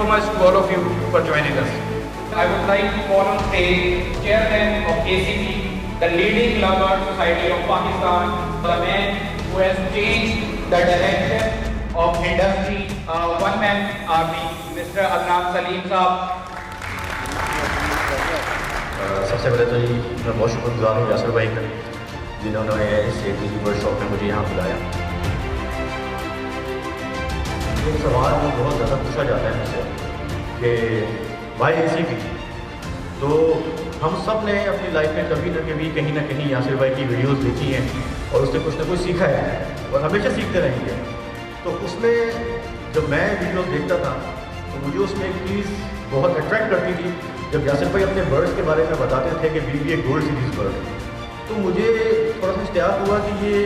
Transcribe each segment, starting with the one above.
so much to all of you for joining us. I would like to call on stage Chairman of ACP, the leading lover society of Pakistan, the man who has changed the direction of industry, one-man army, Mr. Adnan Salim Saab. सबसे पहले तो जी मैं बहुत शुक्रगुजार हूँ यासर भाई का, जिन्होंने इस एक वर्कशॉप में मुझे यहाँ बुलाया। एक सवाल जो बहुत ज़्यादा पूछा जाता है मुझसे कि भाई ACP, तो हम सब ने अपनी लाइफ में कभी ना कहीं यासर भाई की वीडियोस देखी हैं और उससे कुछ ना कुछ सीखा है और हमेशा सीखते रहेंगे। तो उसमें जब मैं वीडियोस देखता था तो मुझे उसमें एक चीज़ बहुत अट्रैक्ट करती थी, जब यासर भाई अपने बर्ड्स के बारे में बताते थे कि BBA गोल्ड सीरीज़ बर्ड, तो मुझे थोड़ा सा इश्तियाक हुआ कि ये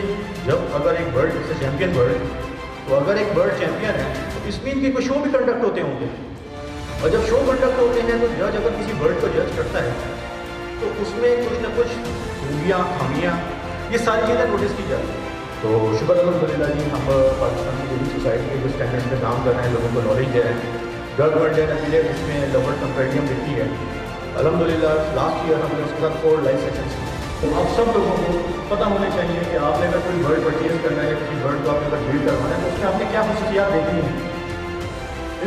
जब अगर एक बर्ड जैसे चैम्पियन बर्ड, तो अगर एक बर्ड चैम्पियन है तो इसमें इनके कोई शो भी कंडक्ट होते होंगे, और जब शो कंडक्ट होते हैं तो जज अगर किसी बर्ड को जज करता है तो उसमें कुछ ना कुछ खूबियाँ खामियाँ ये सारी चीज़ें नोटिस की जाती हैं। तो शुक्र अल्हम्दुलिल्लाह जी, हम पाकिस्तान की डेली सोसाइटी के जो स्टैंडर्ड्स पे काम कर रहे हैं, लोगों को नॉलेज दे रहे हैं। वर्ल्ड डे एफिलिएट इसमें लवर्ड कंपेडियम लिखी है अल्हम्दुलिल्लाह। लास्ट ईयर हमने उसके साथ 4 लाइव सेशंस किए। तो आप सब लोगों को पता होना चाहिए कि आपने अगर कोई बर्ड परचेज करना है या किसी बर्ड को आपने अगर ब्रीड करवाना है तो उसमें आपने क्या खसूसियात देखनी है।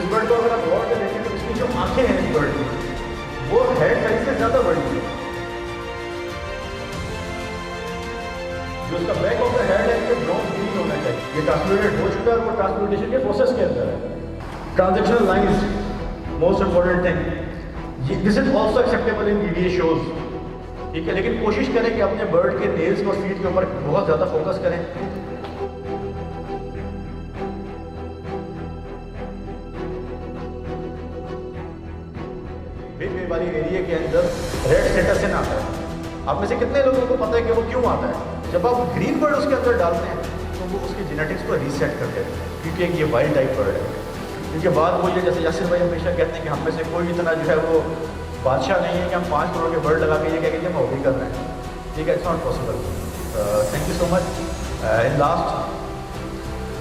इस बर्ड को अगर आप गौर से देखें तो इसकी जो आँखें हैं इस बर्ड की वो हेड साइज से ज़्यादा बड़ी है। जो उसका बैक ऑफ द हेड है ये ब्राउन ग्रीन होना चाहिए। ये ट्रांसम्यूटेड हो चुका है और वो ट्रांसम्यूटेशन के प्रोसेस के अंदर है। Transactional lines most important thing, this is also acceptable in BBA shows, ठीक है, लेकिन कोशिश करें कि अपने बर्ड के नेल्स और फीट के ऊपर बहुत ज़्यादा फोकस करें। बिग वे वाली एरिया के अंदर रेड सेटरसिन आता है। आप में से कितने लोगों को पता है कि वो क्यों आता है? जब आप ग्रीन बर्ड उसके अंदर डालते हैं तो वो उसके जेनेटिक्स को रीसेट कर देते हैं, क्योंकि एक ये वाइल्ड टाइप बर्ड है। क्योंकि बात वो ये, जैसे यासिर भाई हमेशा कहते हैं कि हम में से कोई इतना जो है वो बादशाह नहीं है कि हम 5 करोड़ के बर्ड लगा के ये कह के हम हॉबी कर रहे हैं, ठीक है, it's not possible. Thank you so much. In last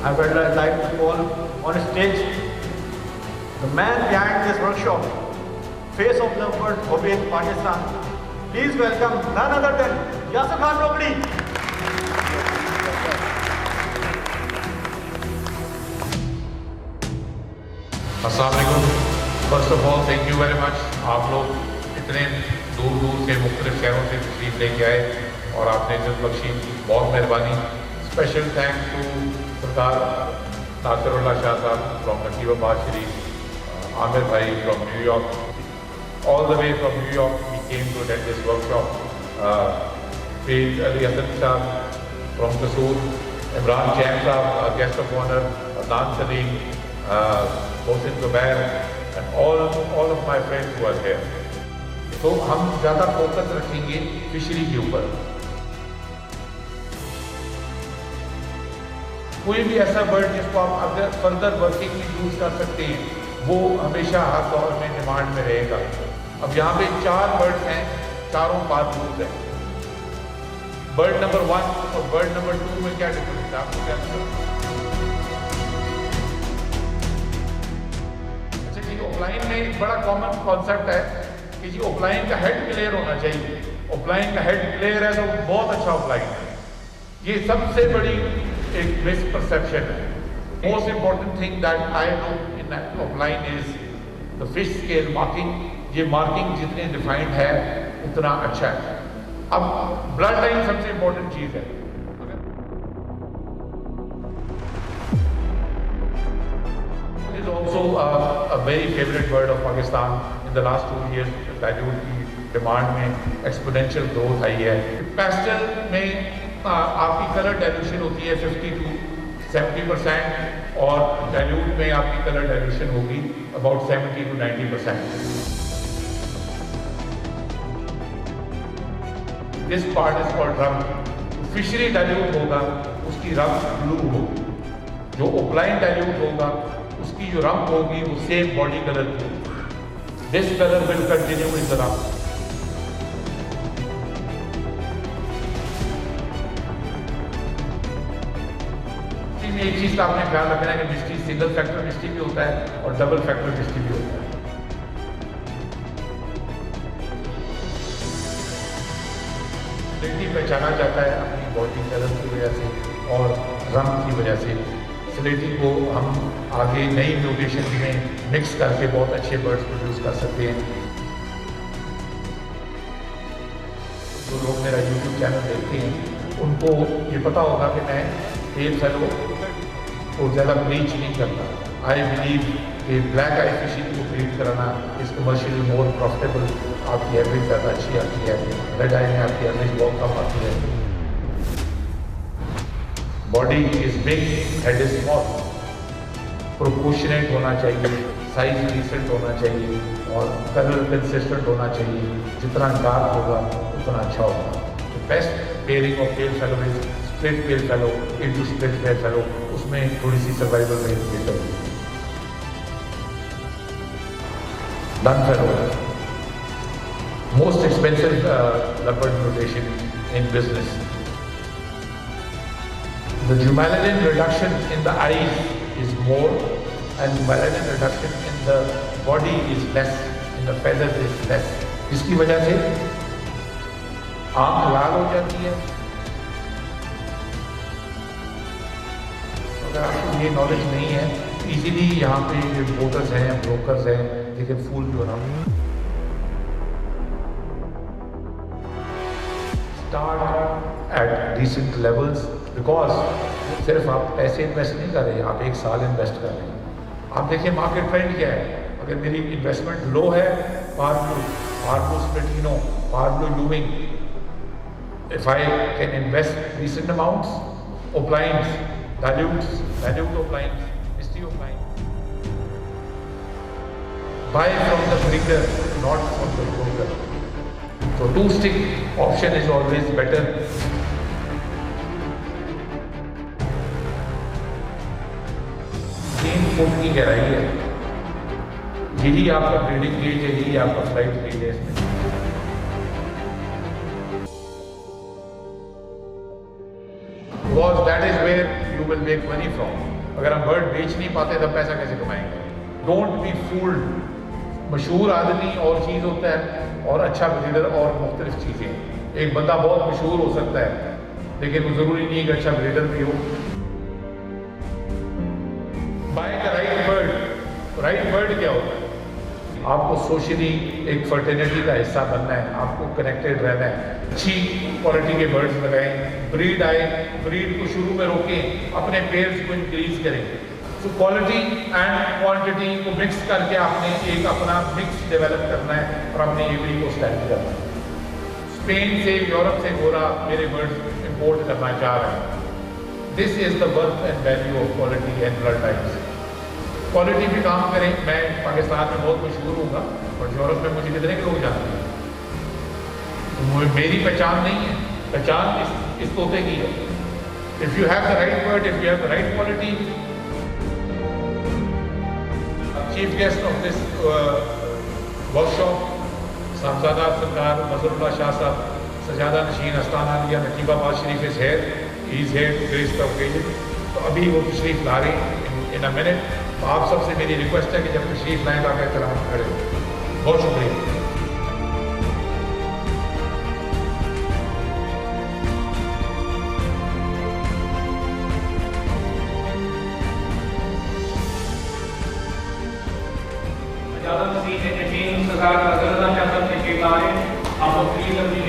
I would like to call on stage the man behind this workshop, face of lovebird hobby in Pakistan. Please welcome none other than Yasir Khan Rokri. अस्सलाम वालेकुम। First of all thank you very much. आप लोग इतने दूर दूर से मुख्तलिफ शहरों से तशरीफ लेके आए और आपने इज्जत बख्शी, बहुत मेहरबानी। स्पेशल थैंक्स टू सरदार नासिरुल्लाह शाह साहब फ्रॉम नसीबाबाद शरीफ, आमिर भाई from New York, all the way from New York we came to attend this workshop. Sayyid Ali Hassan Saab from Kasoor, Imran Jain Saab, guest of honor, Adnan Salim, Mohsin Zubair and all of my friends who are here. तो हम ज़्यादा focus रखेंगे fishery के ऊपर। कोई भी ऐसा bird जिसको आप अगर फर्दर वर्किंग में यूज़ कर सकते हैं वो हमेशा हर दौर में डिमांड में रहेगा। अब यहाँ पे 4 बर्ड हैं, चारों पालतूज हैं। बर्ड नंबर 1 और बर्ड नंबर 2 में क्या डिफरेंस है आपको क्या लगता है? अच्छा जी, ओपलाइन में एक बड़ा कॉमन कॉन्सेप्ट है कि जी ओपलाइन का हेड क्लियर होना चाहिए। ओपलाइन का हेड क्लियर है तो बहुत अच्छा ओपलाइन है। ये सबसे बड़ी एक मिसपरसेप्शन है। Most important thing that I know in opaline is the fish scale marking. ये मार्किंग जितनी डिफाइंड है उतना अच्छा है। अब ब्लड लाइन सबसे इंपॉर्टेंट चीज है। It is also a very favourite bird of Pakistan. In the last 2 years dilute की डिमांड में एक्सपोनेंशियल ग्रोथ आई है। पेस्टल में आपकी कलर डाइल्यूशन होती है 50 to 70% और डाइल्यूट में आपकी कलर डाइल्यूशन होगी about 70 to 90%। This part is called रंग। फिशरी डाइल्यूट होगा उसकी रंग ब्लू होगी, जो ओपलाइन डाइल्यूट होगा उसकी जो रंग होगी वो सेम बॉडी कलर की होगी। This colour will continue in the रंग। एक चीज़ का आपने ख्याल रखना है कि मिस्ट्री सिंगल फैक्टर मिस्ट्री भी होता है और डबल फैक्टर मिस्ट्री भी होता है। स्लेटी पहचाना जाता है अपनी बॉडी कलर की वजह से और रंग की वजह से। स्लेटी को हम आगे नई म्यूटेशन में मिक्स करके बहुत अच्छे बर्ड्स प्रोड्यूस कर सकते हैं। जो लोग मेरा यूट्यूब चैनल देखते हैं उनको ये पता होगा कि मैं टेल फेलो को ज़्यादा ब्लीच नहीं करता। आई बिलीव कि ब्लैक आई फिशिंग को ब्रीड कराना इस कमर्शियली मोर प्रॉफिटेबल, आपकी एवरेज ज़्यादा अच्छी आती है, रेड आई में आपकी एवरेज बहुत कम आती है। Body is big, head is small, proportionate होना चाहिए, साइज डिसेंट होना चाहिए और कलर कंसिस्टेंट होना चाहिए। जितना डार्क होगा उतना अच्छा होगा। Best pairing of tail fellow is split tail fellow into split tail fellow, उसमें थोड़ी सी सर्वाइवल रेट बेटर होगी। Done fellow, most expensive leopard mutation in business. The melanin reduction in the eyes is more and melanin reduction in the body is less, in the feathers is less. इसकी वजह से आंख लाल हो जाती है। अगर आपको ये नॉलेज नहीं है, इजीली यहाँ पे जो वोटर्स हैं, ब्रोकर्स हैं, they can fool you around. Start at decent levels, because सिर्फ आप पैसे इन्वेस्ट नहीं कर रहे, आप एक साल इन्वेस्ट कर रहे हैं। आप देखिए मार्केट ट्रेंड क्या है। अगर मेरी इन्वेस्टमेंट लो है, parblue split ino, parblue looming, if I can invest decent amounts, oplines, dilute oplines, misty oplines, buy from the breeder, not from the broker. So two-stick option is always better. 3 foot की गहराई है, यही आपका breeding gauge है, यही आपका flight gauge है। इसमें because that is where you will make money from. अगर हम बर्ड बेच नहीं पाते तब पैसा कैसे कमाएंगे? Don't be fooled. मशहूर आदमी और चीज़ होता है और अच्छा ब्रीडर और मुख्तलिफ चीज़ें। एक बंदा बहुत मशहूर हो सकता है लेकिन वो ज़रूरी नहीं कि अच्छा ब्रीडर भी हो। Buy the right bird. Right bird क्या होता है? आपको सोशली एक फर्टिलिटी का हिस्सा बनना है, आपको कनेक्टेड रहना है, अच्छी क्वालिटी के बर्ड्स लगाएं, ब्रीड आए, ब्रीड को शुरू में रोकें, अपने पेयर्स को इंक्रीज करें। तो क्वालिटी एंड क्वांटिटी को मिक्स करके आपने एक अपना मिक्स डेवलप करना है और अपने एवरी को स्टैंड करना है। स्पेन से, यूरोप से गोरा मेरे बर्ड्स इंपोर्ट करना चाह रहे हैं। This is the worth and value of quality and blood types. Quality भी काम करें। मैं पाकिस्तान में बहुत मशहूर हूँगा और यूरोप में मुझे कितने लोग जानते हैं, तो मेरी पहचान नहीं है, पहचान इस तोते की है। If you have the right bird, if you have the right quality. Chief guest of this workshop साहबजादा सरकार मजहरुल्लाह शाह साहब, सजादा नशीन अस्ताना लिया Naqeebabad Sharif is here, he is here to grace the occasion. तो अभी वो तशरीफ ला रहे हैं इन अ मिनट। तो आप सबसे मेरी रिक्वेस्ट है कि जब तशरीफ लाएँ तो आप एहतराम खड़े हो। बहुत शुक्रिया। ज़्यादा नसीहत यकीन सरकार मजहरुल्लाह शाह साहब तशरीफ ला रहे हैं। आप लोग प्लीज अपनी